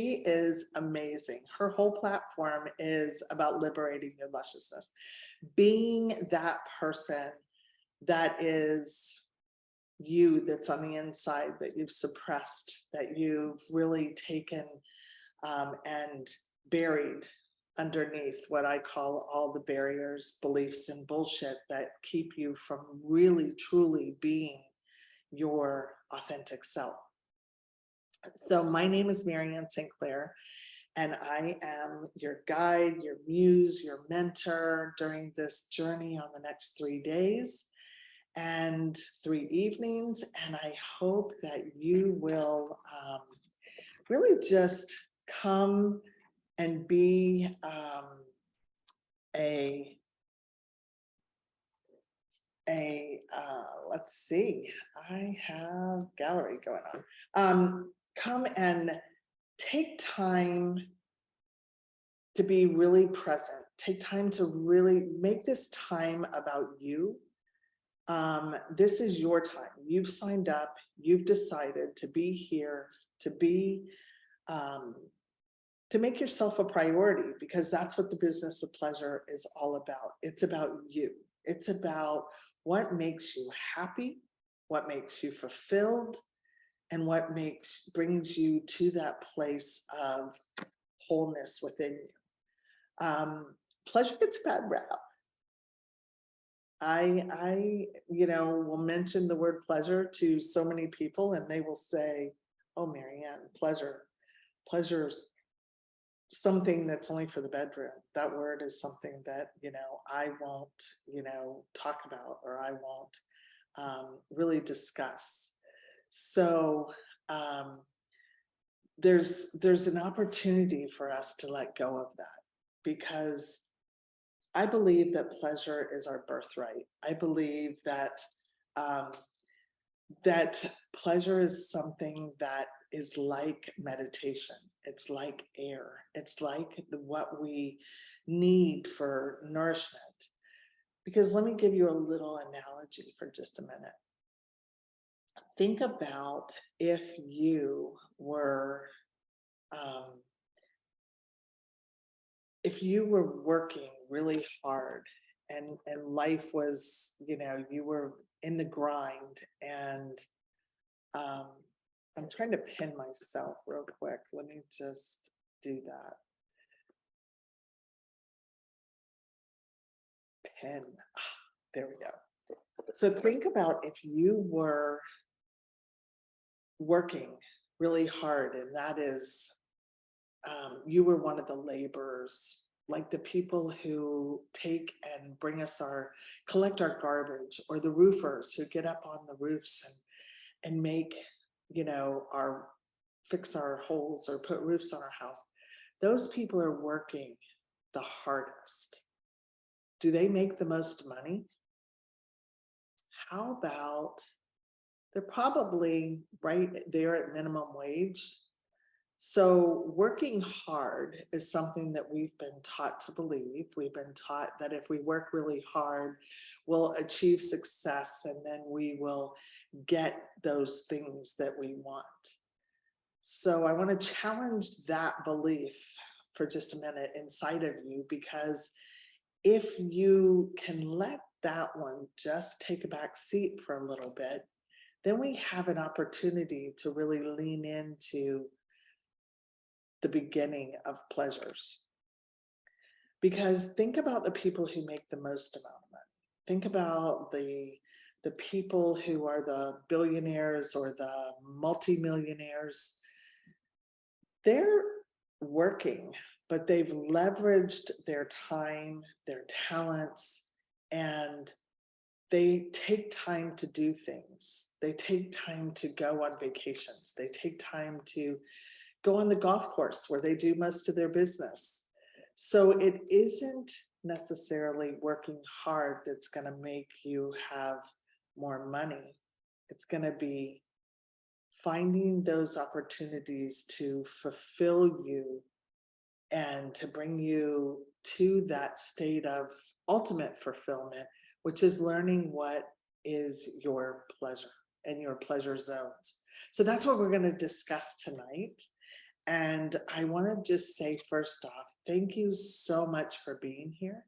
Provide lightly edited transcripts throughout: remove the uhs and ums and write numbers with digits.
She is amazing. Her whole platform is about liberating your lusciousness, being that person that is you, that's on the inside, that you've suppressed, that you've really taken and buried underneath what I call all the barriers, beliefs, and bullshit that keep you from really, truly being your authentic self. So my name is Marianne St. Clair, and I am your guide, your muse, your mentor during this journey on the next 3 days and 3 evenings. And I hope that you will really just come and be let's see, I have gallery going on. Come and take time to be really present. Take time to really make this time about you. This is your time. You've signed up, you've decided to be here, to be, to make yourself a priority, because that's what the business of pleasure is all about. It's about you. It's about what makes you happy, what makes you fulfilled, and what brings you to that place of wholeness within you. Pleasure gets a bad rap. I will mention the word pleasure to so many people and they will say, oh, Marianne, pleasure's something that's only for the bedroom. That word is something that, I won't, talk about, or I won't really discuss. So there's an opportunity for us to let go of that, because I believe that pleasure is our birthright. I believe that that pleasure is something that is like meditation. It's like air. It's like what we need for nourishment. Because let me give you a little analogy for just a minute. Think about if you were working really hard and life was, you were in the grind, and I'm trying to pin myself real quick. Let me just do that. Pin. There we go. So think about if you were working really hard, and that is, you were one of the laborers, like the people who take and collect our garbage, or the roofers who get up on the roofs and make, fix our holes or put roofs on our house. Those people are working the hardest. Do they make the most money? How about, they're probably right there at minimum wage. So working hard is something that we've been taught to believe. We've been taught that if we work really hard, we'll achieve success, and then we will get those things that we want. So I want to challenge that belief for just a minute inside of you, because if you can let that one just take a back seat for a little bit, then we have an opportunity to really lean into the beginning of pleasures. Because think about the people who make the most amount of money. Think about the people who are the billionaires or the multimillionaires. They're working, but they've leveraged their time, their talents, and they take time to do things. They take time to go on vacations. They take time to go on the golf course where they do most of their business. So it isn't necessarily working hard that's going to make you have more money. It's going to be finding those opportunities to fulfill you and to bring you to that state of ultimate fulfillment, which is learning what is your pleasure and your pleasure zones. So that's what we're going to discuss tonight. And I want to just say, first off, thank you so much for being here.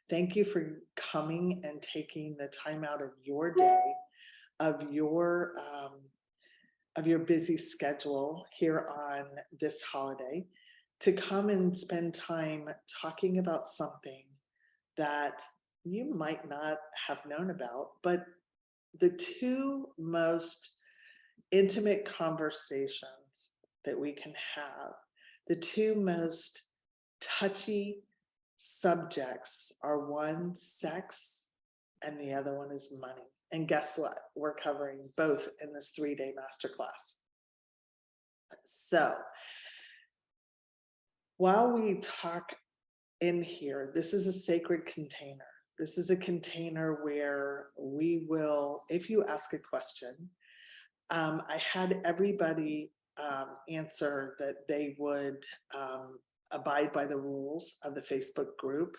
Thank you for coming and taking the time out of your day, of your busy schedule here on this holiday, to come and spend time talking about something that you might not have known about. But the two most intimate conversations that we can have, the two most touchy subjects are, one, sex, and the other one is money. And guess what? We're covering both in this 3-day masterclass. So while we talk in here, this is a sacred container. This is a container where we will, if you ask a question, I had everybody answer that they would abide by the rules of the Facebook group.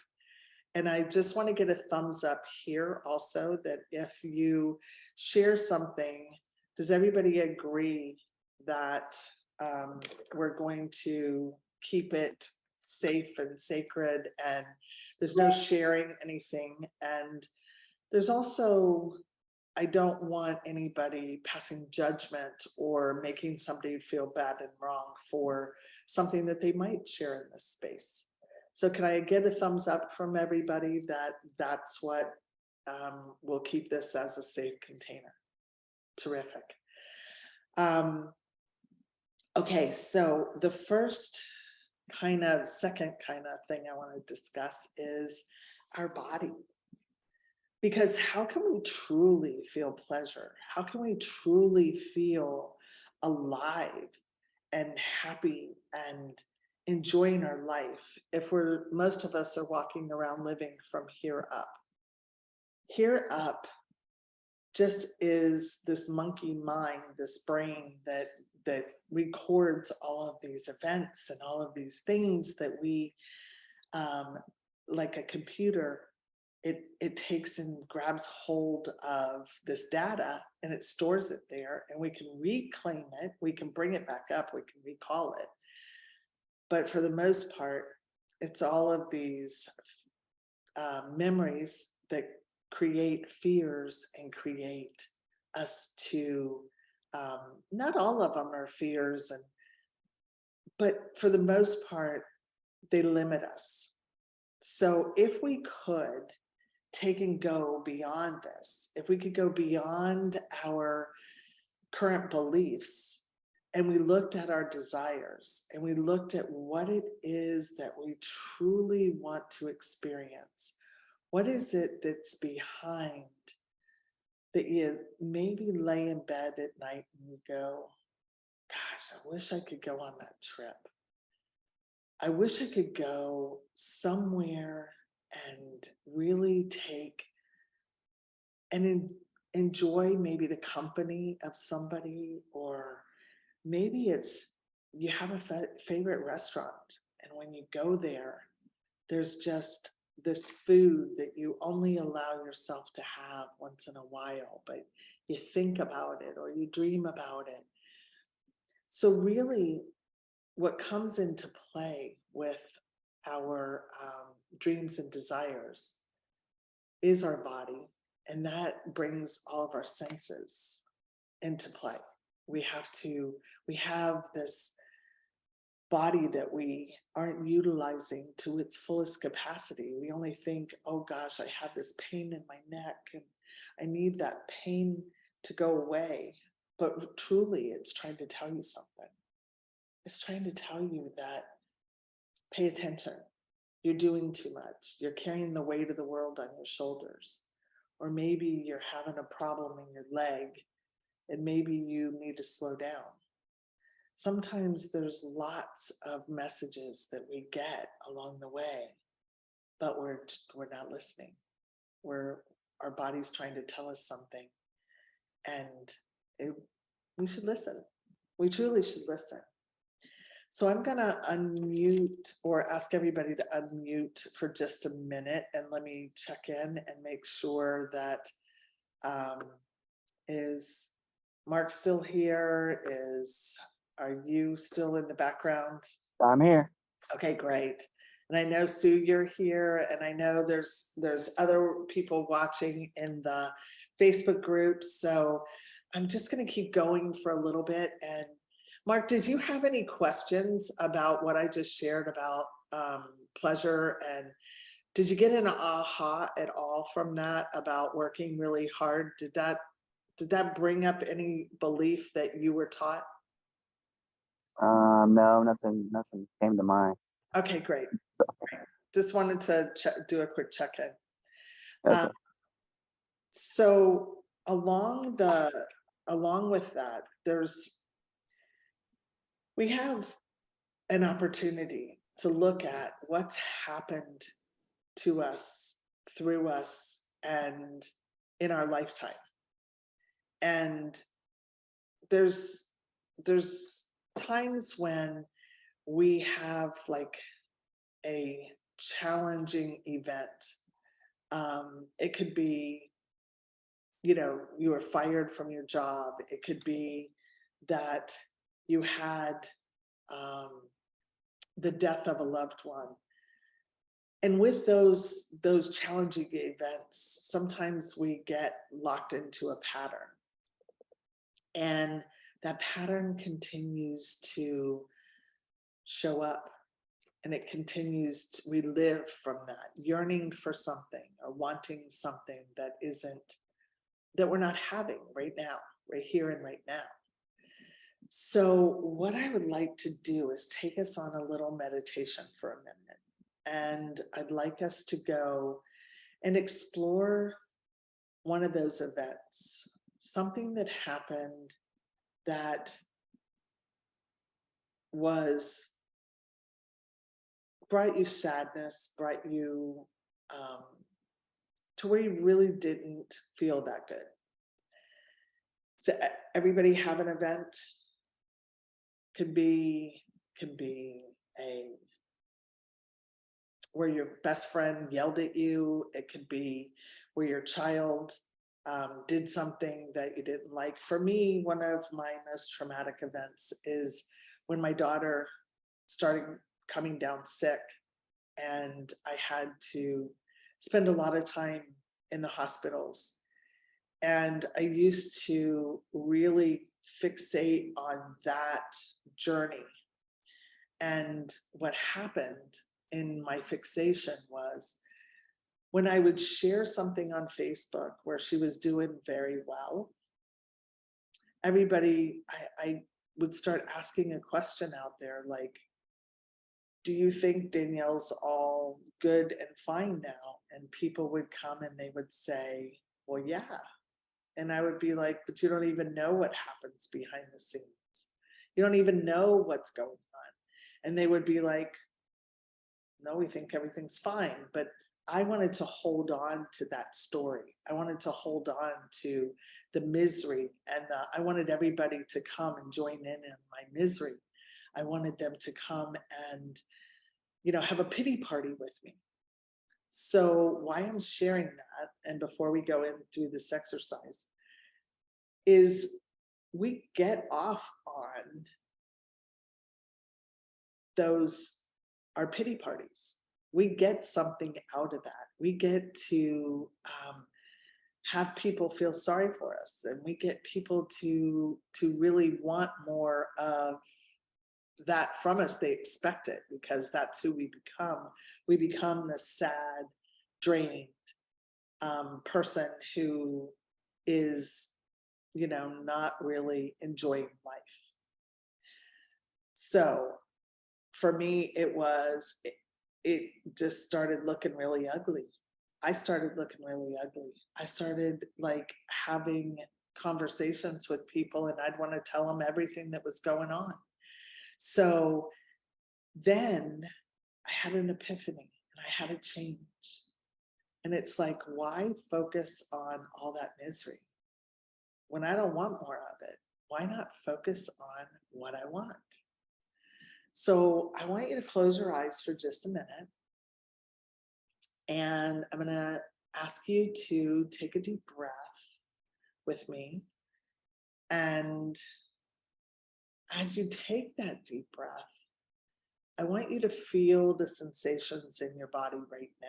And I just want to get a thumbs up here also, that if you share something, does everybody agree that we're going to keep it safe and sacred, and there's no sharing anything? And there's also, I don't want anybody passing judgment or making somebody feel bad and wrong for something that they might share in this space. So can I get a thumbs up from everybody that that's what will keep this as a safe container? Terrific. Okay, so the second kind of thing I want to discuss is our body. Because how can we truly feel pleasure? How can we truly feel alive and happy and enjoying our life if most of us are walking around living from here up? Here up just is this monkey mind, this brain that records all of these events and all of these things that we, like a computer, it takes and grabs hold of this data and it stores it there, and we can reclaim it, we can bring it back up, we can recall it. But for the most part, it's all of these memories that create fears and create us to, not all of them are fears, but for the most part, they limit us. So if we could take and go beyond this, if we could go beyond our current beliefs, and we looked at our desires, and we looked at what it is that we truly want to experience, what is it that's behind, that you maybe lay in bed at night and you go, gosh, I wish I could go on that trip. I wish I could go somewhere and really take and enjoy maybe the company of somebody, or maybe it's you have a favorite restaurant, and when you go there, there's just this food that you only allow yourself to have once in a while, but you think about it or you dream about it. So really, what comes into play with our dreams and desires is our body, and that brings all of our senses into play. We have this body that we aren't utilizing to its fullest capacity. We only think, oh gosh, I have this pain in my neck and I need that pain to go away. But truly, it's trying to tell you something. It's trying to tell you that, pay attention. You're doing too much. You're carrying the weight of the world on your shoulders. Or maybe you're having a problem in your leg and maybe you need to slow down. Sometimes there's lots of messages that we get along the way, but we're not listening. Our body's trying to tell us something, and we should listen. We truly should listen. So I'm gonna unmute, or ask everybody to unmute for just a minute, and let me check in and make sure that is Mark still here? Is Are you still in the background? I'm here. Okay, great. And I know Sue, you're here, and I know there's other people watching in the Facebook group. So I'm just going to keep going for a little bit. And Mark, did you have any questions about what I just shared about pleasure? And did you get an aha at all from that about working really hard? Did that bring up any belief that you were taught? No, nothing came to mind. Okay, great. So, Just wanted to do a quick check-in. okay. So along with that, we have an opportunity to look at what's happened to us, through us, and in our lifetime. And there's times when we have like a challenging event. It could be, you were fired from your job. It could be that you had the death of a loved one. And with those challenging events, sometimes we get locked into a pattern. And that pattern continues to show up, and it continues to, we live from that, yearning for something or wanting something that we're not having right now, right here and right now. So what I would like to do is take us on a little meditation for a minute. And I'd like us to go and explore one of those events, something that happened that brought you sadness, brought you to where you really didn't feel that good. So everybody have an event. Could be where your best friend yelled at you. It could be where your child did something that you didn't like. For me, one of my most traumatic events is when my daughter started coming down sick, and I had to spend a lot of time in the hospitals. And I used to really fixate on that journey. And what happened in my fixation was when I would share something on Facebook where she was doing very well, I would start asking a question out there like, do you think Danielle's all good and fine now? And people would come and they would say, well, yeah. And I would be like, but you don't even know what happens behind the scenes. You don't even know what's going on. And they would be like, no, we think everything's fine. But I wanted to hold on to that story. I wanted to hold on to the misery, and I wanted everybody to come and join in my misery. I wanted them to come and, have a pity party with me. So why I'm sharing that, and before we go in through this exercise, is we get off on our pity parties. We get something out of that. We get to have people feel sorry for us, and we get people to really want more of that from us. They expect it because that's who we become. We become the sad, drained person who is, not really enjoying life. So for me, it just started looking really ugly. I started looking really ugly. I started like having conversations with people, and I'd want to tell them everything that was going on. So then I had an epiphany, and I had a change. And it's like, why focus on all that misery when I don't want more of it? Why not focus on what I want? So I want you to close your eyes for just a minute. And I'm going to ask you to take a deep breath with me. And as you take that deep breath, I want you to feel the sensations in your body right now.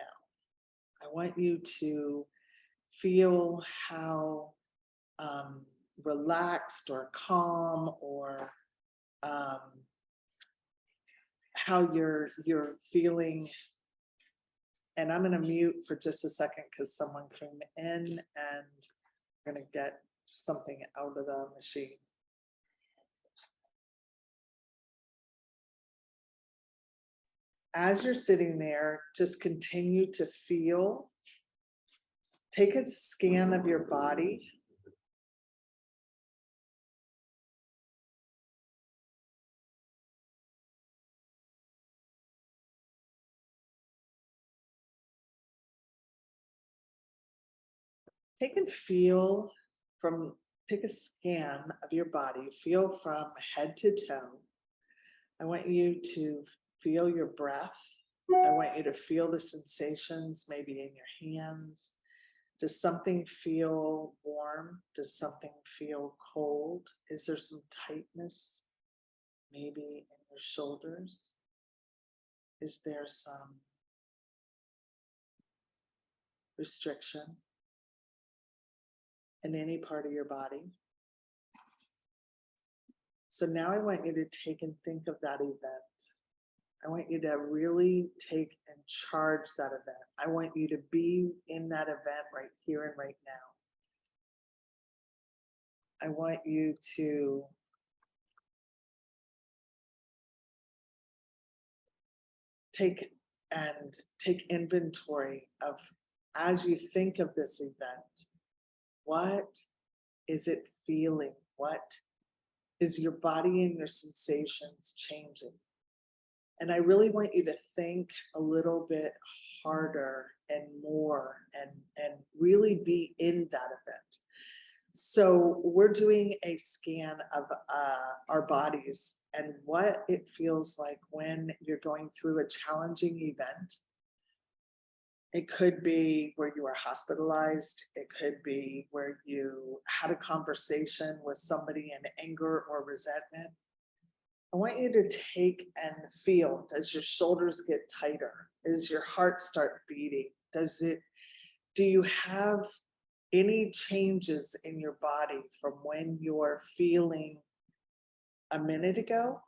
I want you to feel how relaxed or calm or um, how you're feeling. And I'm going to mute for just a second because someone came in and we're going to get something out of the machine. As you're sitting there, just continue to feel. Take a scan of your body. Take a scan of your body, feel from head to toe. I want you to feel your breath. I want you to feel the sensations maybe in your hands. Does something feel warm? Does something feel cold? Is there some tightness maybe in your shoulders? Is there some restriction in any part of your body? So now I want you to take and think of that event. I want you to really take and charge that event. I want you to be in that event right here and right now. I want you to take inventory of, as you think of this event, what is it feeling? What is your body and your sensations changing? And I really want you to think a little bit harder and more and really be in that event. So we're doing a scan of our bodies and what it feels like when you're going through a challenging event. It could be where you are hospitalized. It could be where you had a conversation with somebody in anger or resentment. I want you to take and feel, does your shoulders get tighter? Does your heart start beating? Do you have any changes in your body from when you're feeling a minute ago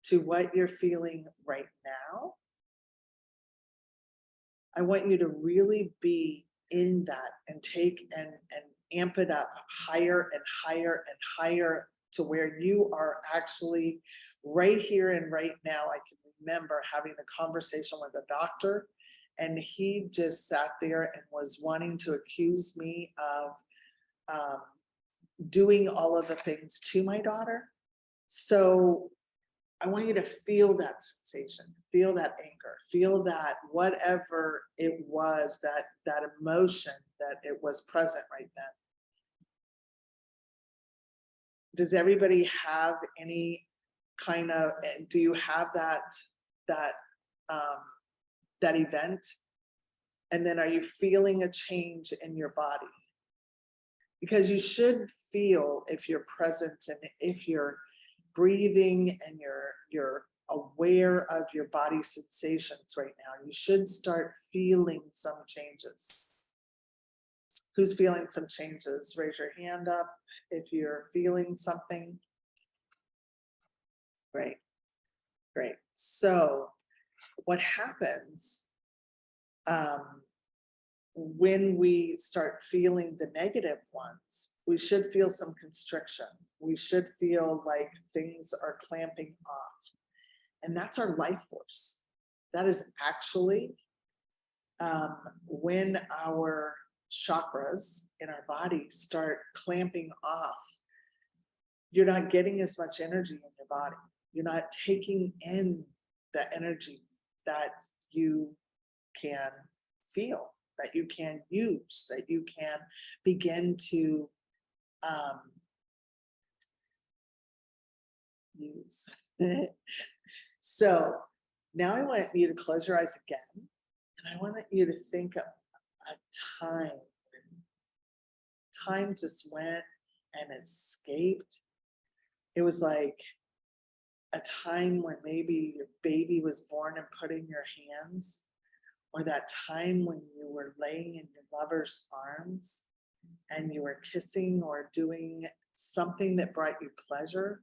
to what you're feeling right now? I want you to really be in that and take and amp it up higher and higher and higher to where you are actually right here and right now. I can remember having a conversation with a doctor and he just sat there and was wanting to accuse me of doing all of the things to my daughter. So I want you to feel that sensation, feel that anger, feel that whatever it was, that emotion that it was present right then. Does everybody have any kind of, do you have that event? And then are you feeling a change in your body? Because you should feel, if you're present and if you're breathing and you're aware of your body sensations right now, you should start feeling some changes. Who's feeling some changes? Raise your hand up if you're feeling something. Great, great. So what happens when we start feeling the negative ones, we should feel some constriction. We should feel like things are clamping off. And that's our life force. That is actually when our chakras in our body start clamping off, you're not getting as much energy in your body. You're not taking in the energy that you can feel, that you can use, that you can begin to use. So now I want you to close your eyes again, and I want you to think of a time when time just went and escaped, It was like a time when maybe your baby was born and put in your hands, or that time when you were laying in your lover's arms and you were kissing or doing something that brought you pleasure.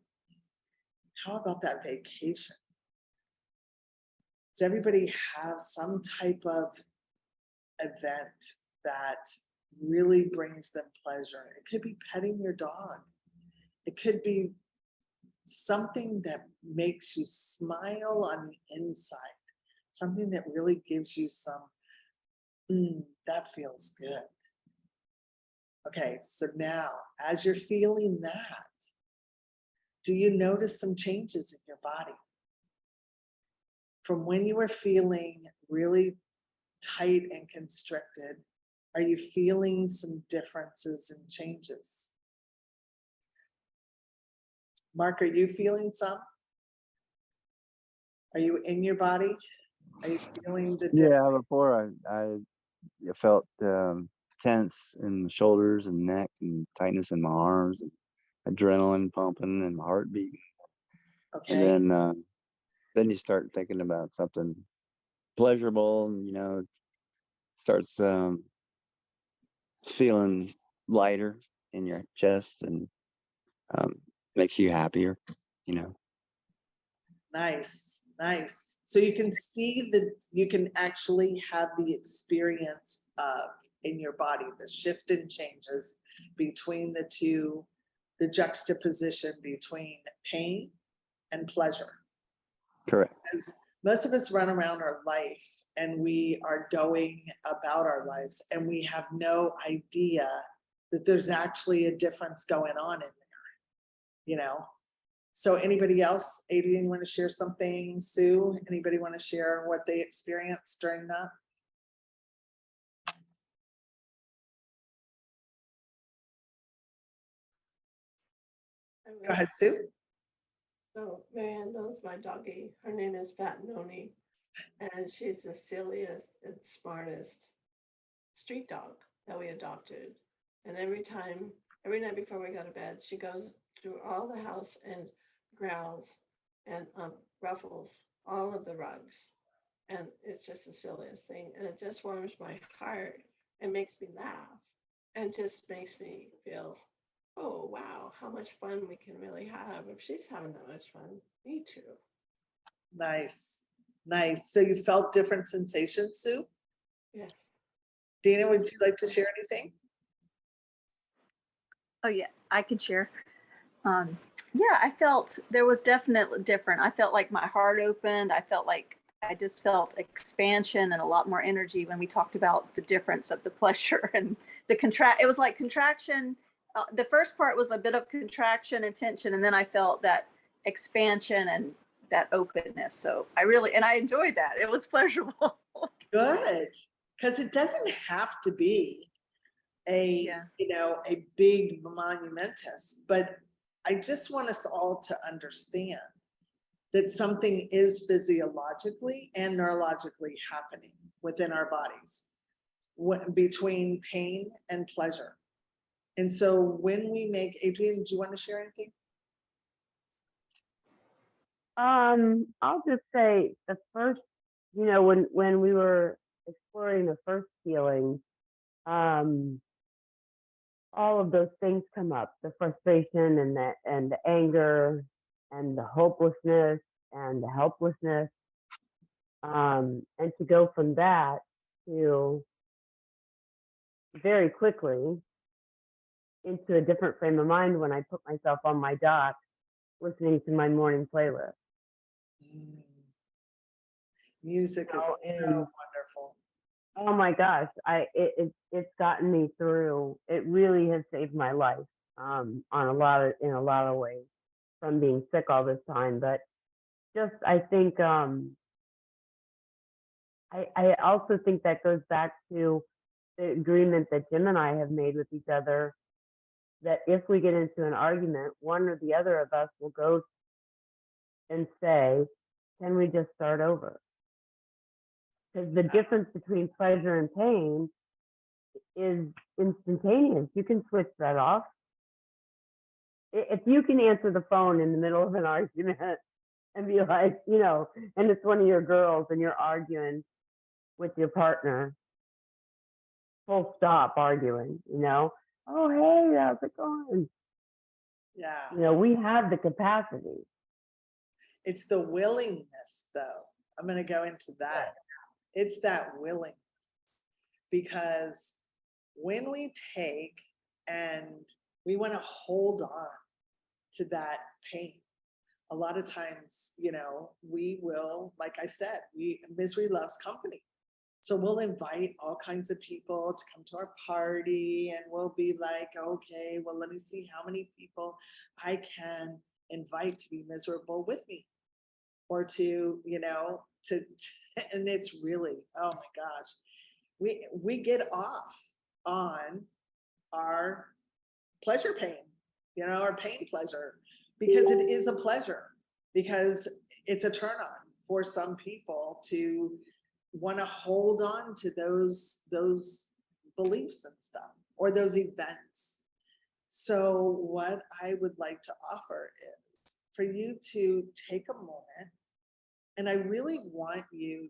How about that vacation? Does everybody have some type of event that really brings them pleasure? It could be petting your dog. It could be something that makes you smile on the inside, something that really gives you some, that feels good. Okay, so now as you're feeling that, do you notice some changes in your body? From when you were feeling really tight and constricted, are you feeling some differences and changes? Mark, are you feeling some? Are you in your body? Are you feeling the difference? Yeah, before I felt tense in the shoulders and neck and tightness in my arms, and adrenaline pumping and my heart beating. And Okay, then you start thinking about something pleasurable, and it starts feeling lighter in your chest, and um, makes you happier. You know. nice, nice. So you can see that you can actually have the experience of in your body, the shift and changes between the two, the juxtaposition between pain and pleasure. Correct. Because most of us run around our life and we are going about our lives and we have no idea that there's actually a difference going on in there, you know? So anybody else, Adrian, want to share something? Sue, anybody want to share what they experienced during that? Go ahead, Sue. So Marianne knows my doggie. Her name is Fat Noni, and she's the silliest and smartest street dog that we adopted. And every night before we go to bed, she goes through all the house and growls and ruffles all of the rugs. And it's just the silliest thing. And it just warms my heart and makes me laugh and just makes me feel, oh, wow, how much fun we can really have. If she's having that much fun, me too. Nice, nice. So you felt different sensations, Sue? Yes. Dina, would you like to share anything? Oh yeah, I could share. Um, yeah, I felt there was definitely different. I felt like my heart opened. I felt like I just felt expansion and a lot more energy when we talked about the difference of the pleasure and the contract. It was like contraction. The first part was a bit of contraction and tension, and then I felt that expansion and that openness. So I enjoyed that. It was pleasurable. Good, because it doesn't have to be a, Yeah. a big monumentous, but I just want us all to understand that something is physiologically and neurologically happening within our bodies between pain and pleasure. And so when we make, Adrian, do you want to share anything? I'll just say the first, when we were exploring the first feeling, all of those things come up, the frustration and the anger and the hopelessness and the helplessness. And to go from that to very quickly into a different frame of mind when I put myself on my dock listening to my morning playlist. Music is so wonderful. Oh my gosh, it's gotten me through. It really has saved my life in a lot of ways from being sick all this time. But just I think I also think that goes back to the agreement that Jim and I have made with each other that if we get into an argument, one or the other of us will go and say, "Can we just start over?" Because the difference between pleasure and pain is instantaneous. You can switch that off. If you can answer the phone in the middle of an argument and be like, you know, and it's one of your girls and you're arguing with your partner, full stop arguing, you know, oh, hey, how's it going? Yeah. You know, we have the capacity. It's the willingness, though. I'm going to go into that. It's that willing, because when we take and we want to hold on to that pain, a lot of times, you know, we will, like I said, misery loves company. So we'll invite all kinds of people to come to our party, and we'll be like, okay, well, let me see how many people I can invite to be miserable with me, or to, you know, and it's really, oh my gosh, we get off on our pleasure pain, you know, our pain pleasure, because it is a pleasure, because it's a turn on for some people to want to hold on to those beliefs and stuff, or those events. So what I would like to offer is for you to take a moment, and I really want you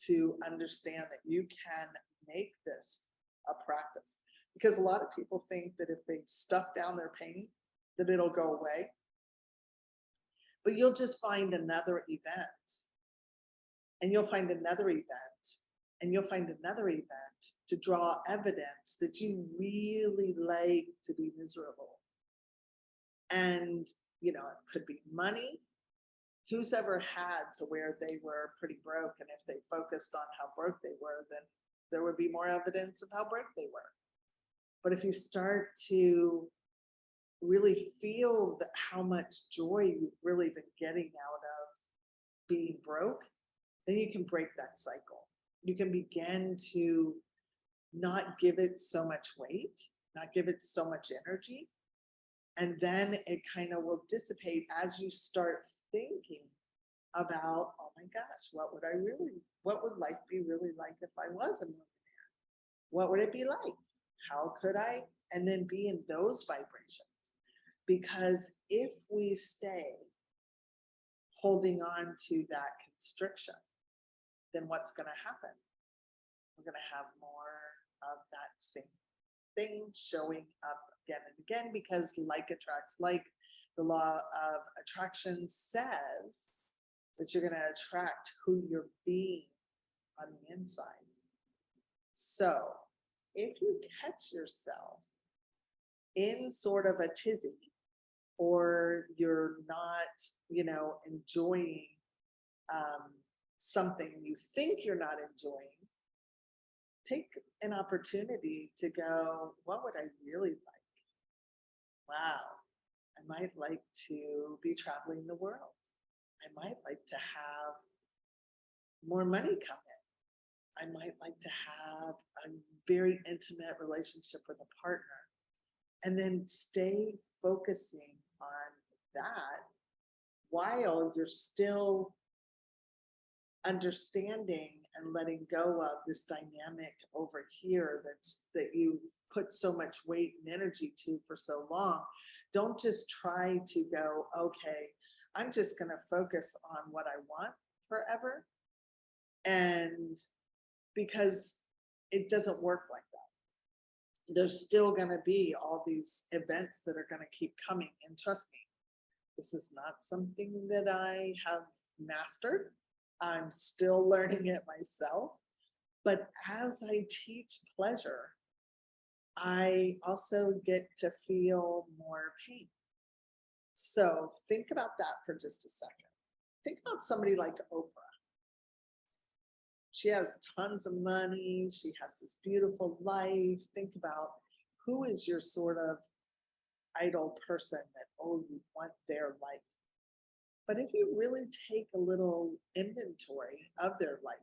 to understand that you can make this a practice, because a lot of people think that if they stuff down their pain, that it'll go away. But you'll just find another event, and you'll find another event, and you'll find another event to draw evidence that you really like to be miserable. And, you know, it could be money. Who's ever had to where they were pretty broke, and if they focused on how broke they were, then there would be more evidence of how broke they were. But if you start to really feel that how much joy you've really been getting out of being broke, then you can break that cycle. You can begin to not give it so much weight, not give it so much energy. And then it kind of will dissipate as you start thinking about, oh my gosh, what would life be really like if I was a millionaire? What would it be like? How could I? And then be in those vibrations. Because if we stay holding on to that constriction, then what's going to happen? We're going to have more of that same thing showing up again and again, because like attracts like. The law of attraction says that you're going to attract who you're being on the inside. So if you catch yourself in sort of a tizzy, or you're not, you know, enjoying something you think you're not enjoying, take an opportunity to go, what would I really like? Wow, I might like to be traveling the world. I might like to have more money come in. I might like to have a very intimate relationship with a partner. And then stay focusing on that while you're still understanding and letting go of this dynamic over here that you've put so much weight and energy to for so long. Don't just try to go, okay, I'm just going to focus on what I want forever. And because it doesn't work like that. There's still going to be all these events that are going to keep coming. And trust me, this is not something that I have mastered. I'm still learning it myself. But as I teach pleasure, I also get to feel more pain. So think about that for just a second. Think about somebody like Oprah. She has tons of money. She has this beautiful life. Think about, who is your sort of idol person that, oh, you want their life. But if you really take a little inventory of their life,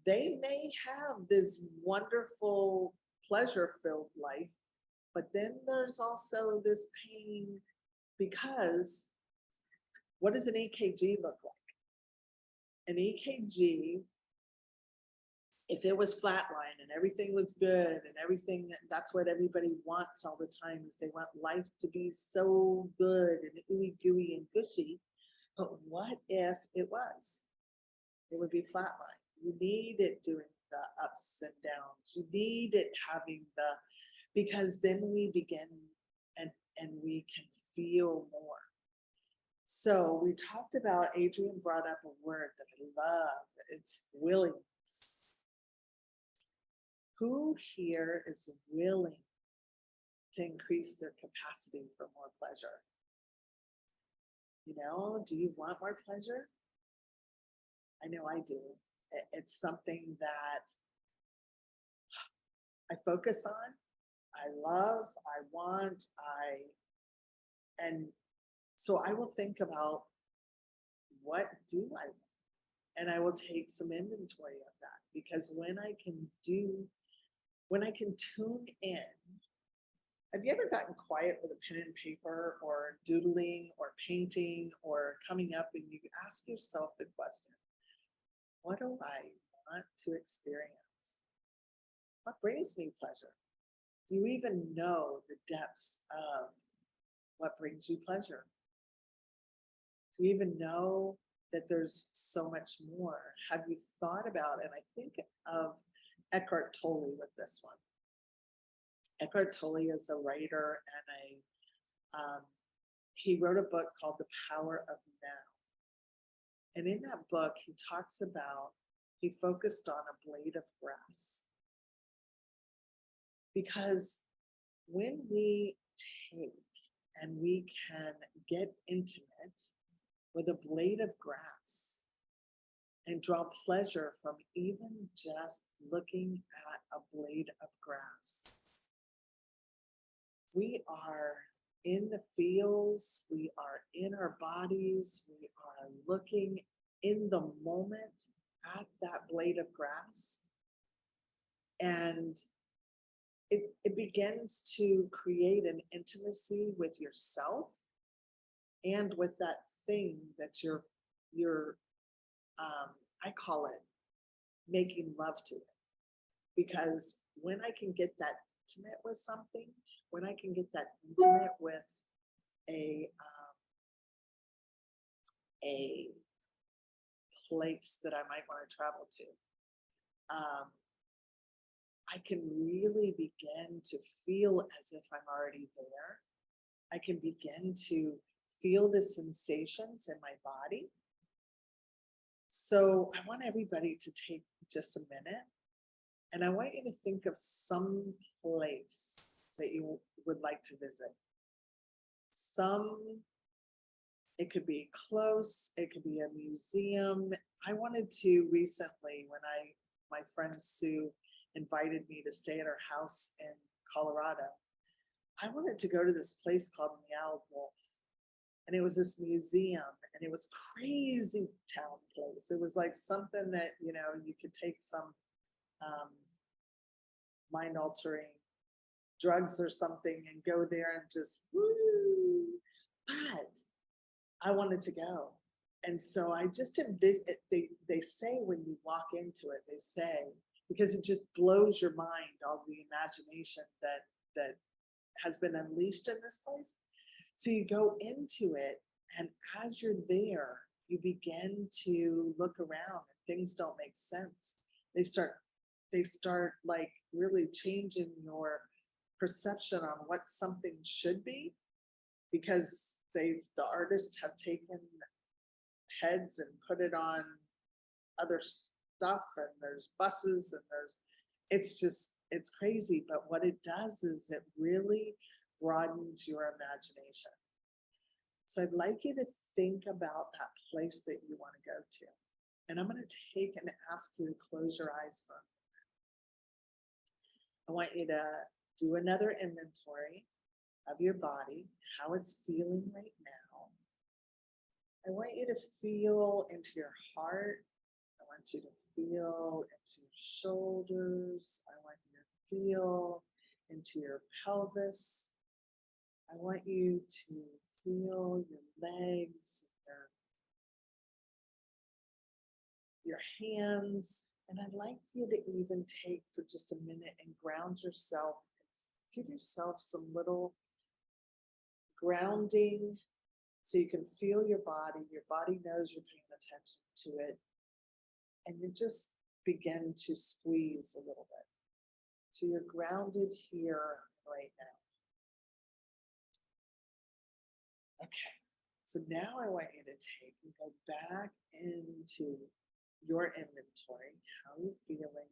they may have this wonderful, pleasure-filled life, but then there's also this pain, because what does an EKG look like? An EKG if it was flatline and everything was good and everything, that's what everybody wants all the time, is they want life to be so good and ooey gooey and gushy. But what if it was? It would be flatline. You need it doing the ups and downs. You need it having the, because then we begin and we can feel more. So we talked about, Adrian brought up a word that I love. It's willingness. Who here is willing to increase their capacity for more pleasure? You know, do you want more pleasure? I know I do. It's something that I focus on, I love, I want, and so I will think about, what do I want? And I will take some inventory of that, because when I can tune in. Have you ever gotten quiet with a pen and paper, or doodling or painting or coming up, and you ask yourself the question, what do I want to experience? What brings me pleasure? Do you even know the depths of what brings you pleasure? Do you even know that there's so much more? Have you thought about, and I think of Eckhart Tolle with this one. Eckhart Tolle is a writer, and he wrote a book called The Power of Now. And in that book, he talks about, he focused on a blade of grass. Because when we take and we can get intimate with a blade of grass and draw pleasure from even just looking at a blade of grass, we are in the fields, we are in our bodies, we are looking in the moment at that blade of grass. And it begins to create an intimacy with yourself and with that thing that you're I call it making love to it. Because when I can get that intimate with something, when I can get that intimate with a place that I might want to travel to, I can really begin to feel as if I'm already there. I can begin to feel the sensations in my body. So I want everybody to take just a minute, and I want you to think of some place that you would like to visit. It could be close, it could be a museum. I wanted to recently, when my friend Sue invited me to stay at her house in Colorado, I wanted to go to this place called Meow Wolf. And it was this museum, and it was crazy town place. It was like something that, you know, you could take some mind altering drugs or something and go there and just woo. But I wanted to go. And so I just envisioned, they say when you walk into it, they say, because it just blows your mind, all the imagination that has been unleashed in this place. So you go into it, and as you're there, you begin to look around, and things don't make sense. They start like really changing your perception on what something should be, because the artists have taken heads and put it on other stuff, and there's buses, and it's crazy. But what it does is it really broadens your imagination. So I'd like you to think about that place that you want to go to. And I'm going to take and ask you to close your eyes for a moment. I want you to do another inventory of your body, how it's feeling right now. I want you to feel into your heart. I want you to feel into your shoulders. I want you to feel into your pelvis. I want you to feel your legs, your hands, And I'd like you to even take for just a minute and ground yourself. Give yourself some little grounding so you can feel your body. Your body knows you're paying attention to it. And you just begin to squeeze a little bit. So you're grounded here right now. Okay, so now I want you to take and go back into your inventory. How are you feeling?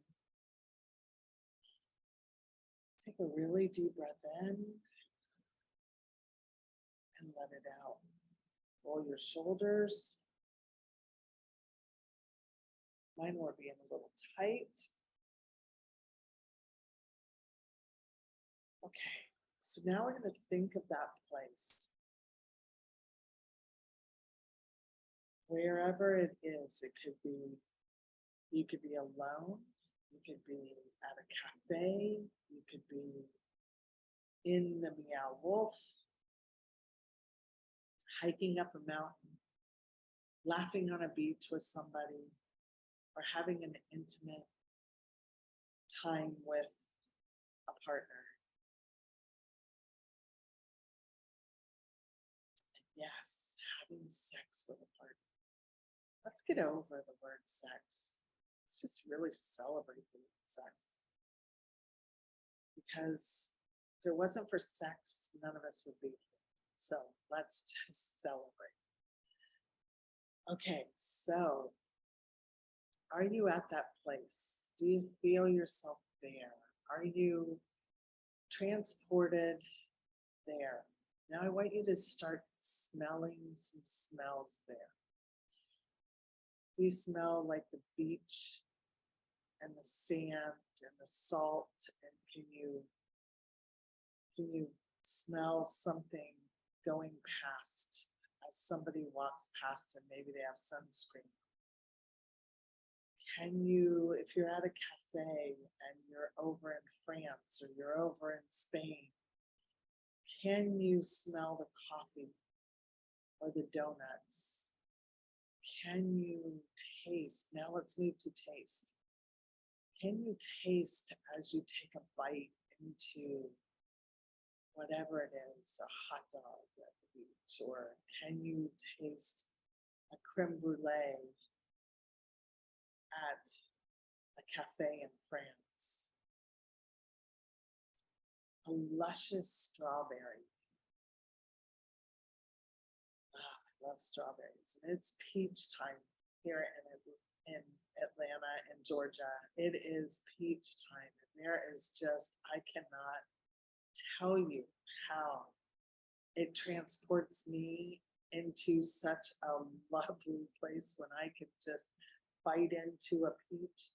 Take a really deep breath in and let it out. Roll your shoulders. Mine were being a little tight. Okay, so now we're going to think of that place. Wherever it is, it could be, you could be alone, you could be at a cafe, you could be in the Meow Wolf, hiking up a mountain, laughing on a beach with somebody, or having an intimate time with a partner. And yes, having sex with a partner. Let's get over the word sex. Let's just really celebrate the word sex. Because if it wasn't for sex, none of us would be here. So let's just celebrate. Okay, so are you at that place? Do you feel yourself there? Are you transported there? Now I want you to start smelling some smells there. Do you smell like the beach and the sand and the salt? And can you smell something going past as somebody walks past and maybe they have sunscreen? Can you, if you're at a cafe and you're over in France or you're over in Spain, can you smell the coffee or the donuts? Can you taste? Now let's move to taste. Can you taste as you take a bite into whatever it is, a hot dog at the beach? Or can you taste a creme brulee at a cafe in France? A luscious strawberry. I love strawberries. And it's peach time here in Atlanta and Georgia. It is peach time. And there is just, I cannot tell you how it transports me into such a lovely place when I can just bite into a peach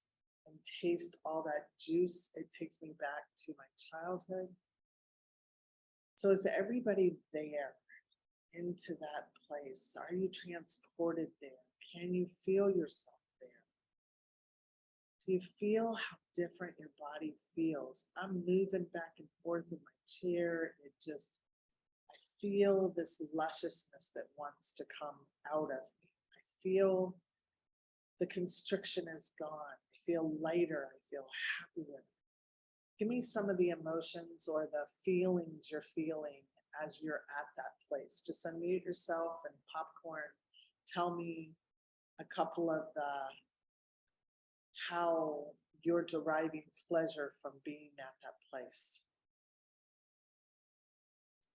and taste all that juice. It takes me back to my childhood. So is everybody there into that place? Are you transported there? Can you feel yourself there? Do you feel how different your body feels? I'm moving back and forth in my chair. I feel this lusciousness that wants to come out of me. I feel the constriction is gone. I feel lighter. I feel happier. Give me some of the emotions or the feelings you're feeling as you're at that place. Just unmute yourself and popcorn. Tell me a couple of how you're deriving pleasure from being at that place.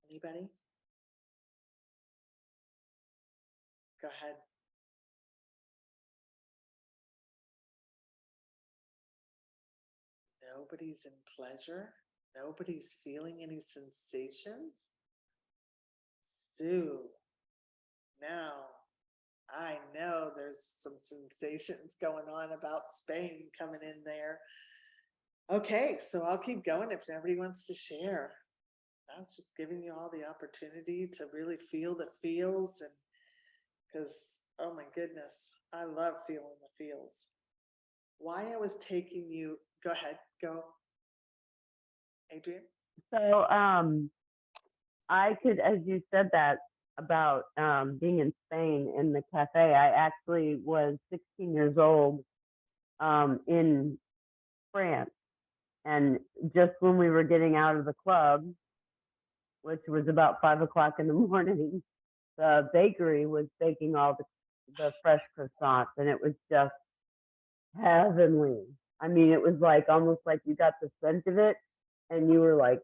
Anybody? Go ahead. Nobody's in pleasure. Nobody's feeling any sensations. Sue, now I know there's some sensations going on about Spain coming in there. Okay, so I'll keep going if nobody wants to share. I was just giving you all the opportunity to really feel the feels, and because, oh my goodness, I love feeling the feels. Why I was taking you, go ahead, go. Adrian? So I could, as you said that about being in Spain in the cafe, I actually was 16 years old in France. And just when we were getting out of the club, which was about 5 o'clock in the morning, the bakery was baking all the fresh croissants, and it was just heavenly. I mean, it was like almost like you got the scent of it, and you were like,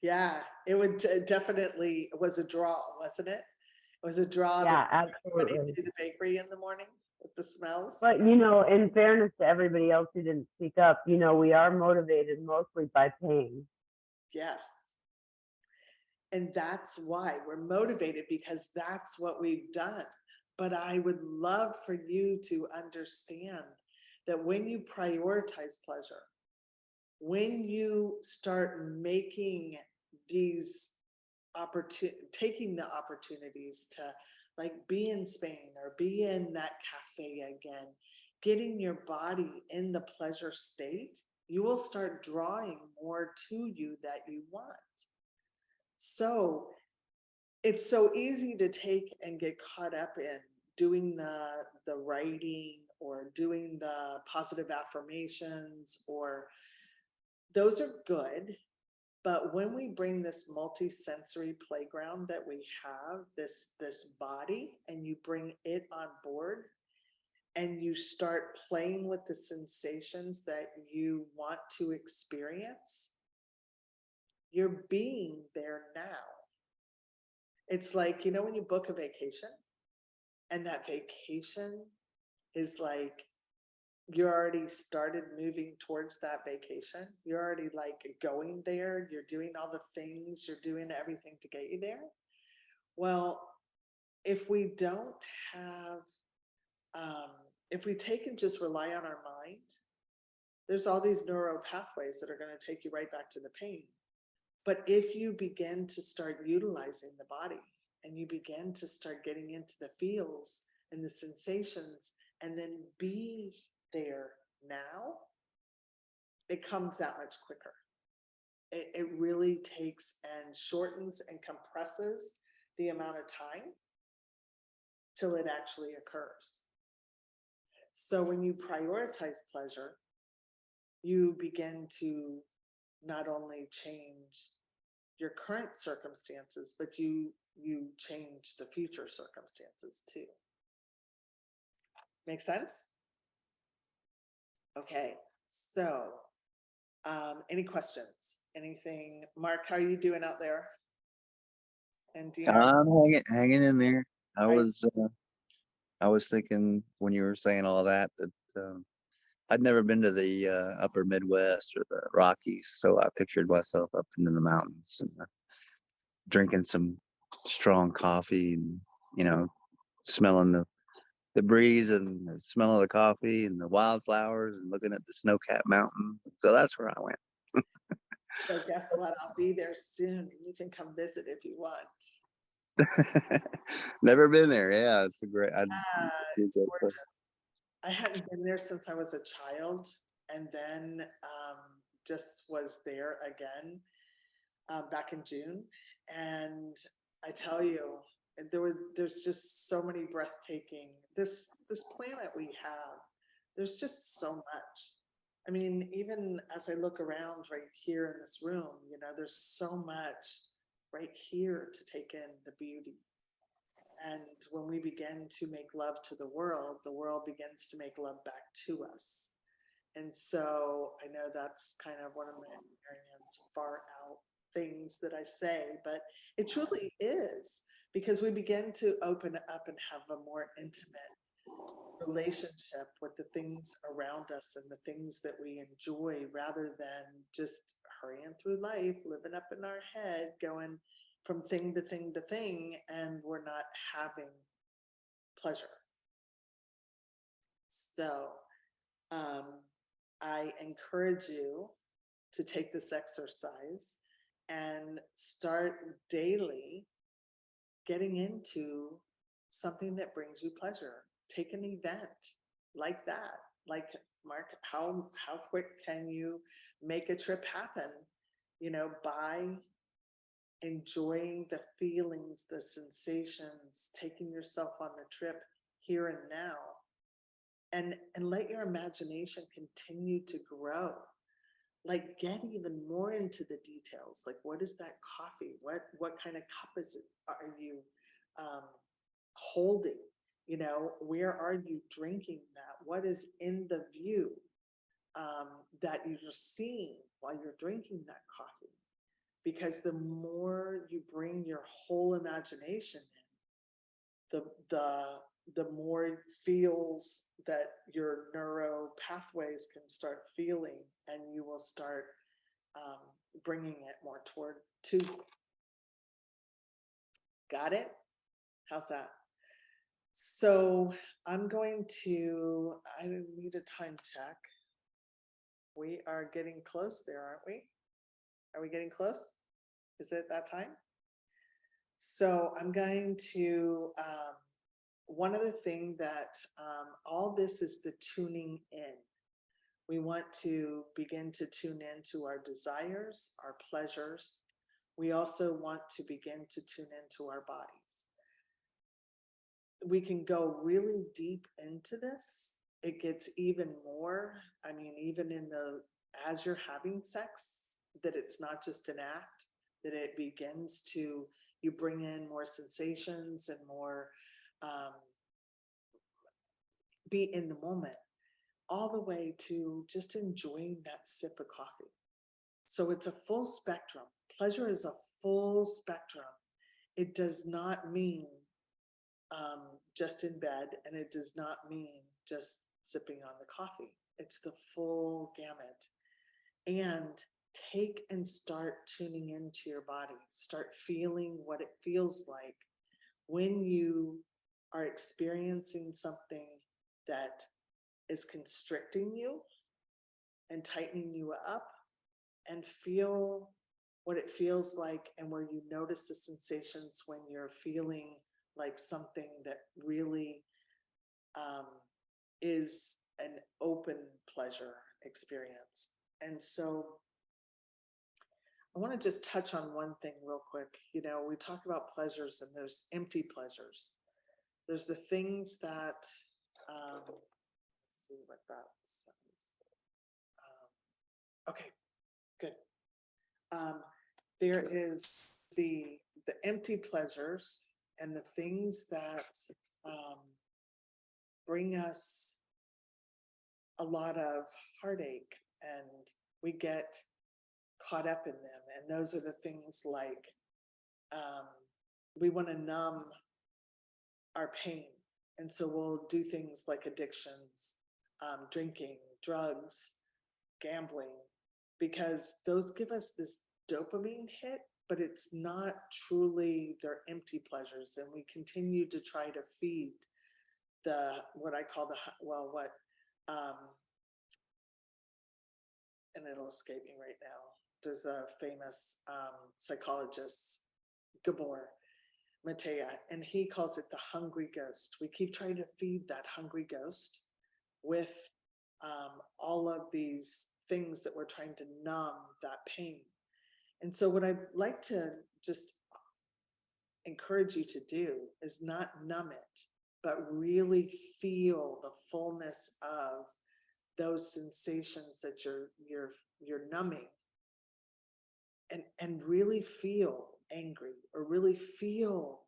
Yeah, it would definitely was a draw, wasn't it? It was a draw to yeah, running absolutely. to the bakery in the morning with the smells. But in fairness to everybody else who didn't speak up, we are motivated mostly by pain. Yes. And that's why we're motivated, because that's what we've done. But I would love for you to understand that when you prioritize pleasure, when you start making these taking the opportunities to like be in Spain or be in that cafe again, getting your body in the pleasure state, you will start drawing more to you that you want. So it's so easy to take and get caught up in doing the writing or doing the positive affirmations, or those are good. But when we bring this multi-sensory playground that we have, this body, and you bring it on board and you start playing with the sensations that you want to experience, you're being there now. It's like, when you book a vacation and that vacation is like, you're already started moving towards that vacation. You're already like going there. You're doing all the things, you're doing everything to get you there. Well, if we don't have, if we take and just rely on our mind, there's all these neural pathways that are going to take you right back to the pain. But if you begin to start utilizing the body and you begin to start getting into the feels and the sensations and then be there now, it comes that much quicker. It really takes and shortens and compresses the amount of time till it actually occurs. So when you prioritize pleasure, you begin to not only change your current circumstances, but you change the future circumstances too. Make sense? Okay, so any questions? Anything? Mark, how are you doing out there? And Dina, I'm hanging in there. I Right. was thinking when you were saying all that I'd never been to the upper Midwest or the Rockies, so I pictured myself up in the mountains and drinking some strong coffee and smelling the breeze and the smell of the coffee and the wildflowers and looking at the snow-capped mountain. So that's where I went. so guess what? I'll be there soon and you can come visit if you want. Never been there. Yeah, it's a great. It's gorgeous. I hadn't been there since I was a child, and then just was there again back in June. And I tell you, there's just so many breathtaking, this planet we have, there's just so much. I mean, even as I look around right here in this room, there's so much right here to take in the beauty. And when we begin to make love to the world begins to make love back to us. And so I know that's kind of one of Marianne's far out things that I say, but it truly is, because we begin to open up and have a more intimate relationship with the things around us and the things that we enjoy, rather than just hurrying through life, living up in our head, going from thing to thing to thing, and we're not having pleasure. So I encourage you to take this exercise and start daily getting into something that brings you pleasure. Take an event like that. Like, Mark, how quick can you make a trip happen? Buy enjoying the feelings, the sensations, taking yourself on the trip here and now, and let your imagination continue to grow. Like, get even more into the details. Like, what is that coffee? What kind of cup is it? Are you holding? You know, where are you drinking that? What is in the view that you're seeing while you're drinking that coffee? Because the more you bring your whole imagination in, the more feels that your neuro pathways can start feeling, and you will start bringing it more toward to you. Got it? How's that? So I'm going to, I need a time check. We are getting close there, aren't we? Are we getting close? Is it that time? So I'm going to, one other thing that all this is the tuning in. We want to begin to tune into our desires, our pleasures. We also want to begin to tune into our bodies. We can go really deep into this. It gets even more, I mean, even in as you're having sex, that it's not just an act, that it begins to, you bring in more sensations and more be in the moment, all the way to just enjoying that sip of coffee. So it's a full spectrum. Pleasure is a full spectrum. It does not mean just in bed, and it does not mean just sipping on the coffee. It's the full gamut. And take and start tuning into your body. Start feeling what it feels like when you are experiencing something that is constricting you and tightening you up, and feel what it feels like, and where you notice the sensations when you're feeling like something that really is an open pleasure experience. And so I want to just touch on one thing real quick. You know, we talk about pleasures, and there's empty pleasures. There's the things that, let's see what that says. Okay, good. There is the empty pleasures and the things that bring us a lot of heartache, and we get caught up in them. And those are the things like we want to numb our pain, and so we'll do things like addictions, drinking, drugs, gambling, because those give us this dopamine hit, but it's not truly, they're empty pleasures. And we continue to try to feed what I call and it'll escape me right now. There's a famous psychologist, Gabor Matea, and he calls it the hungry ghost. We keep trying to feed that hungry ghost with all of these things that we're trying to numb that pain. And so what I'd like to just encourage you to do is not numb it, but really feel the fullness of those sensations that you're numbing, and really feel angry, or really feel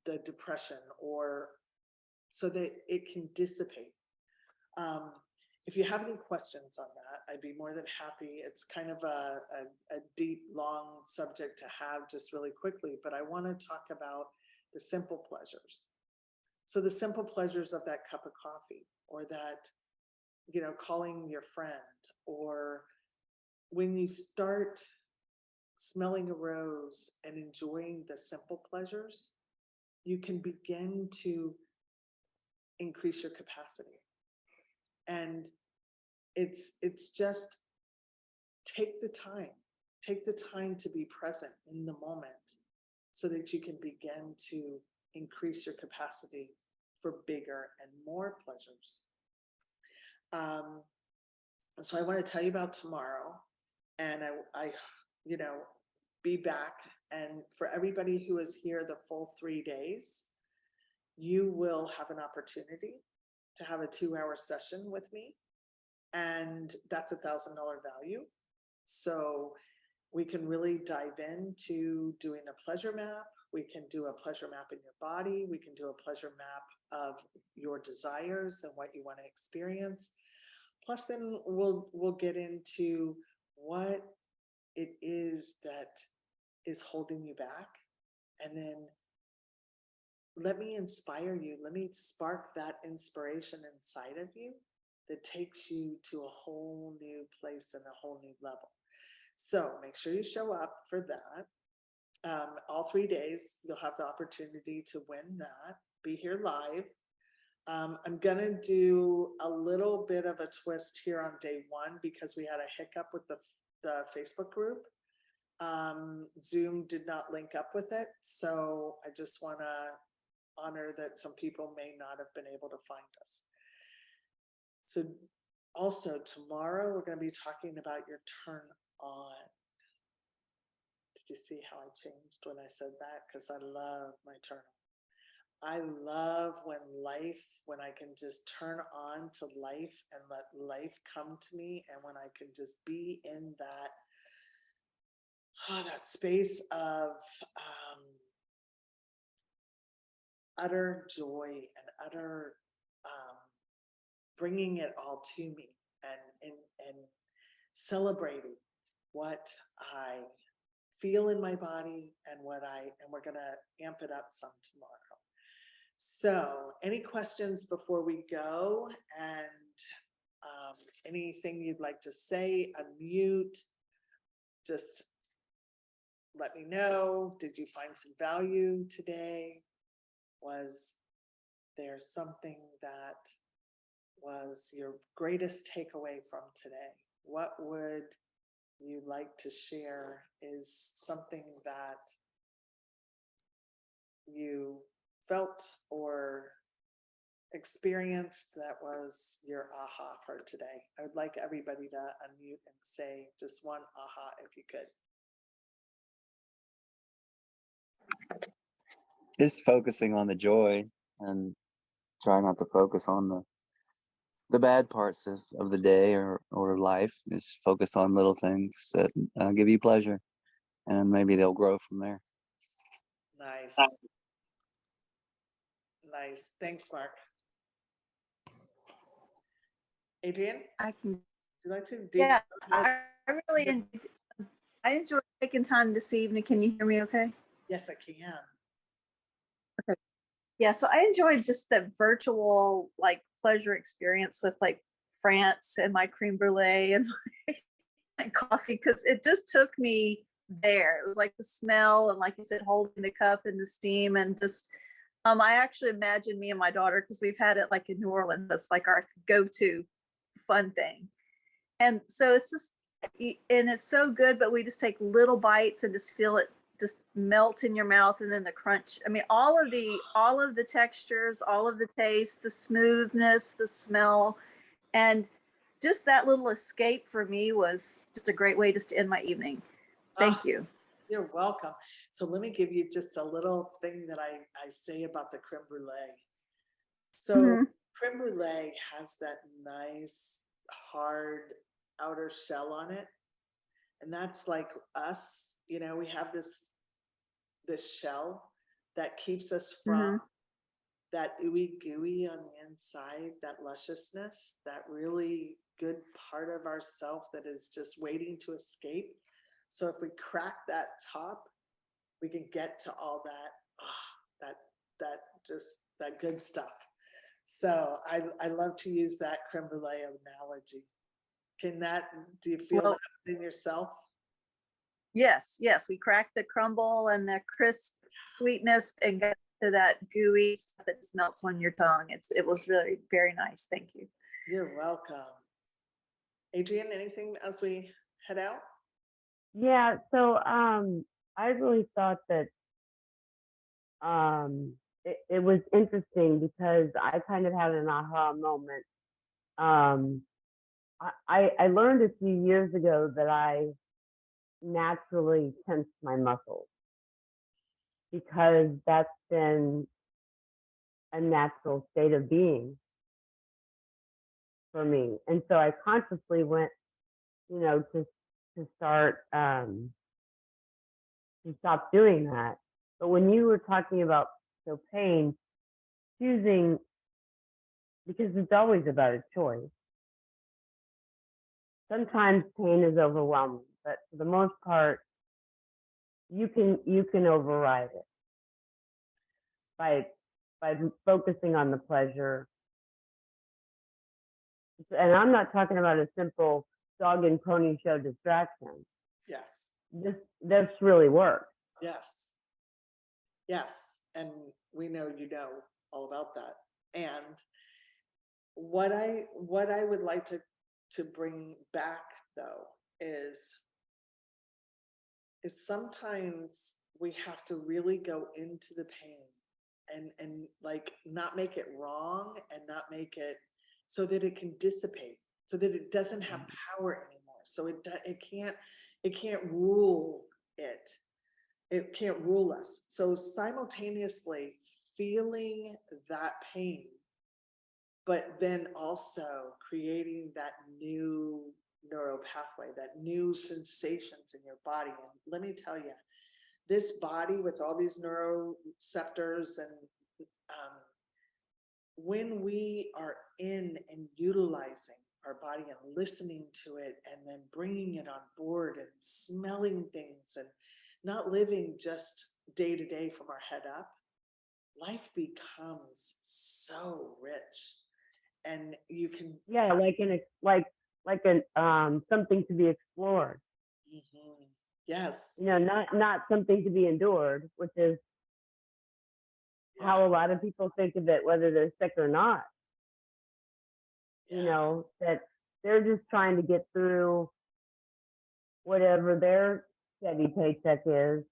the depression, or so that it can dissipate. If you have any questions on that, I'd be more than happy. It's kind of a deep, long subject to have just really quickly, but I want to talk about the simple pleasures. So the simple pleasures of that cup of coffee, or that, you know, calling your friend, or when you start smelling a rose and enjoying the simple pleasures, you can begin to increase your capacity. And it's just take the time to be present in the moment, so that you can begin to increase your capacity for bigger and more pleasures. So I want to tell you about tomorrow, and I you know, be back. And for everybody who is here the full 3 days, you will have an opportunity to have a 2-hour session with me. And that's $1,000 value. So we can really dive into doing a pleasure map. We can do a pleasure map in your body. We can do a pleasure map of your desires and what you want to experience. Plus, then we'll get into what it is that is holding you back. And then let me inspire you. Let me spark that inspiration inside of you that takes you to a whole new place and a whole new level. So make sure you show up for that. All 3 days, you'll have the opportunity to win that. Be here live. I'm gonna do a little bit of a twist here on day 1 because we had a hiccup with the Facebook group. Zoom did not link up with it. So I just wanna honor that some people may not have been able to find us. So also tomorrow, we're gonna be talking about your turn on. Did you see how I changed when I said that? Because I love my turn on. I love when I can just turn on to life and let life come to me, and when I can just be in that, that space of utter joy and utter bringing it all to me and celebrating what I feel in my body and we're gonna amp it up some tomorrow. So any questions before we go, and anything you'd like to say, unmute, just let me know. Did you find some value today? Was there something that was your greatest takeaway from today? What would you like to share is something that you felt or experienced that was your aha for today? I would like everybody to unmute and say just one aha if you could. Just focusing on the joy and try not to focus on the bad parts of the day or life. Just focus on little things that give you pleasure, and maybe they'll grow from there. Nice. Nice. Thanks, Mark. Adrienne, I can. would you like to? Yeah, I really enjoyed taking time this evening. Can you hear me okay? Yes, I can. Okay. Yeah, so I enjoyed just the virtual like pleasure experience with like France and my creme brulee and my coffee, because it just took me there. It was like the smell and, like you said, holding the cup and the steam, and just I actually imagine me and my daughter, because we've had it like in New Orleans. That's like our go-to fun thing. And so it's just, and it's so good, but we just take little bites and just feel it just melt in your mouth, and then the crunch. I mean, all of the textures, all of the taste, the smoothness, the smell, and just that little escape for me was just a great way just to end my evening. Thank you. You're welcome. So let me give you just a little thing that I say about the creme brulee. So creme brulee has that nice hard outer shell on it. And that's like us, we have this shell that keeps us from that ooey gooey on the inside, that lusciousness, that really good part of ourself that is just waiting to escape. So if we crack that top, we can get to all that good stuff. So I love to use that creme brulee analogy. Do you feel that in yourself? Yes. We cracked the crumble and the crisp sweetness and get to that gooey stuff that melts on your tongue. It was really very nice. Thank you. You're welcome. Adrienne, anything as we head out? Yeah, so I really thought that it was interesting because I kind of had an aha moment. I learned a few years ago that I naturally tense my muscles because that's been a natural state of being for me. And so I consciously went, to start to stop doing that. But when you were talking about pain, choosing, because it's always about a choice. Sometimes pain is overwhelming, but for the most part, you can override it by focusing on the pleasure. And I'm not talking about a simple dog and pony show distraction. Yes. This really works. Yes. Yes. And we know you know all about that. And what I would like to bring back though is sometimes we have to really go into the pain and like not make it wrong and not make it so that it can dissipate, so that it doesn't have power anymore. So it can't rule it. It can't rule us. So simultaneously feeling that pain, but then also creating that new neural pathway, that new sensations in your body. And let me tell you, this body with all these neuroceptors and when we are in and utilizing our body and listening to it and then bringing it on board and smelling things and not living just day to day from our head up, life becomes so rich. And you can Something to be explored. Mhm. Yes. Not something to be endured, which is how a lot of people think of it, whether they're sick or not. That they're just trying to get through whatever their steady paycheck is.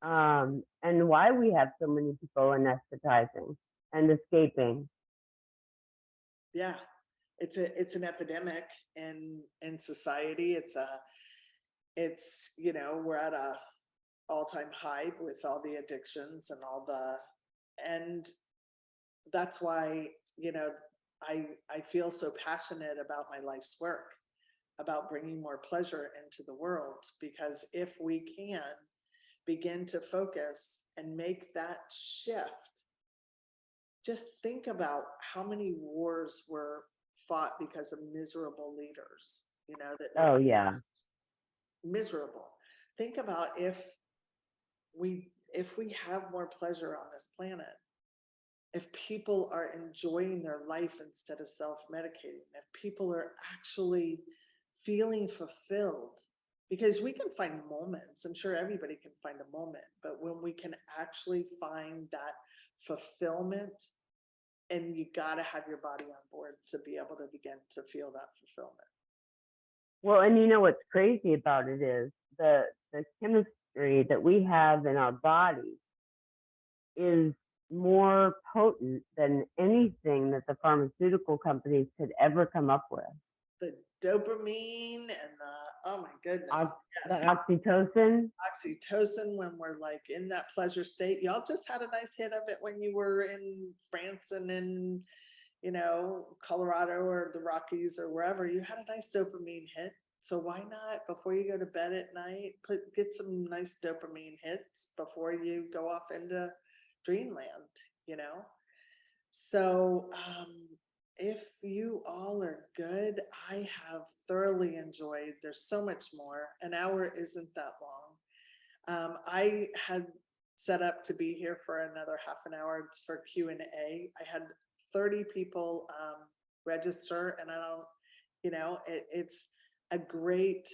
And why we have so many people anesthetizing and escaping. Yeah, it's an epidemic in society. It's we're at a all-time high with all the addictions and and that's why I feel so passionate about my life's work, about bringing more pleasure into the world, because if we can begin to focus and make that shift, just think about how many wars were fought because of miserable leaders, that Oh yeah. miserable. Think about if we have more pleasure on this planet, if people are enjoying their life instead of self-medicating, if people are actually feeling fulfilled, because we can find moments, I'm sure everybody can find a moment, but when we can actually find that fulfillment, and you got to have your body on board to be able to begin to feel that fulfillment. Well, and what's crazy about it is the chemistry that we have in our body is more potent than anything that the pharmaceutical companies could ever come up with. The dopamine and oh my goodness, the oxytocin. Oxytocin, when we're like in that pleasure state. Y'all just had a nice hit of it when you were in France and in Colorado or the Rockies or wherever. You had a nice dopamine hit. So why not, before you go to bed at night, get some nice dopamine hits before you go off into dreamland, So if you all are good, I have thoroughly enjoyed. There's so much more. An hour isn't that long. I had set up to be here for another half an hour for Q&A. I had 30 people register, and I don't, it's a great,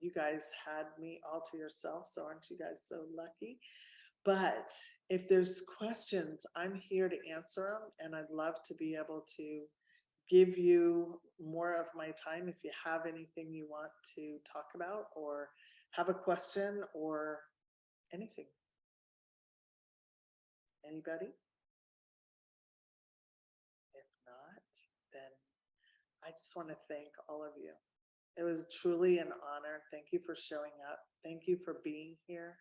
you guys had me all to yourself, so aren't you guys so lucky? But if there's questions, I'm here to answer them, and I'd love to be able to give you more of my time if you have anything you want to talk about or have a question or anything. Anybody? If not, then I just want to thank all of you It was truly an honor. Thank you for showing up. Thank you for being here.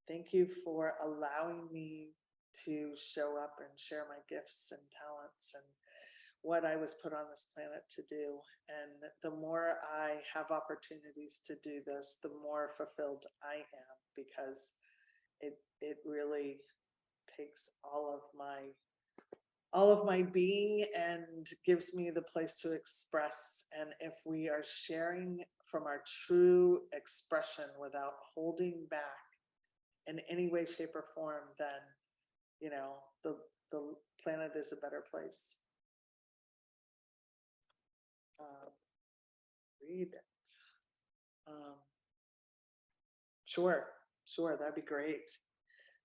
Thank you for allowing me to show up and share my gifts and talents and what I was put on this planet to do. And the more I have opportunities to do this, the more fulfilled I am, because it really takes all of my being and gives me the place to express. And if we are sharing from our true expression without holding back in any way, shape, or form, then, you know, the planet is a better place. Read it. Sure, that'd be great.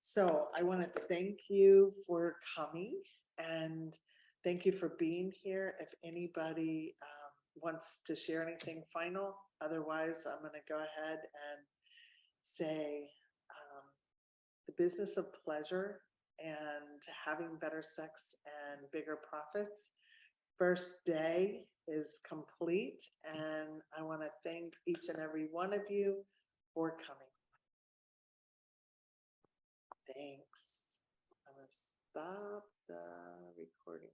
So I want to thank you for coming, and thank you for being here. If anybody wants to share anything final, otherwise I'm going to go ahead and say the business of pleasure and having better sex and bigger profits. First day is complete, and I want to thank each and every one of you for coming. Thanks. I'm going to stop the recording.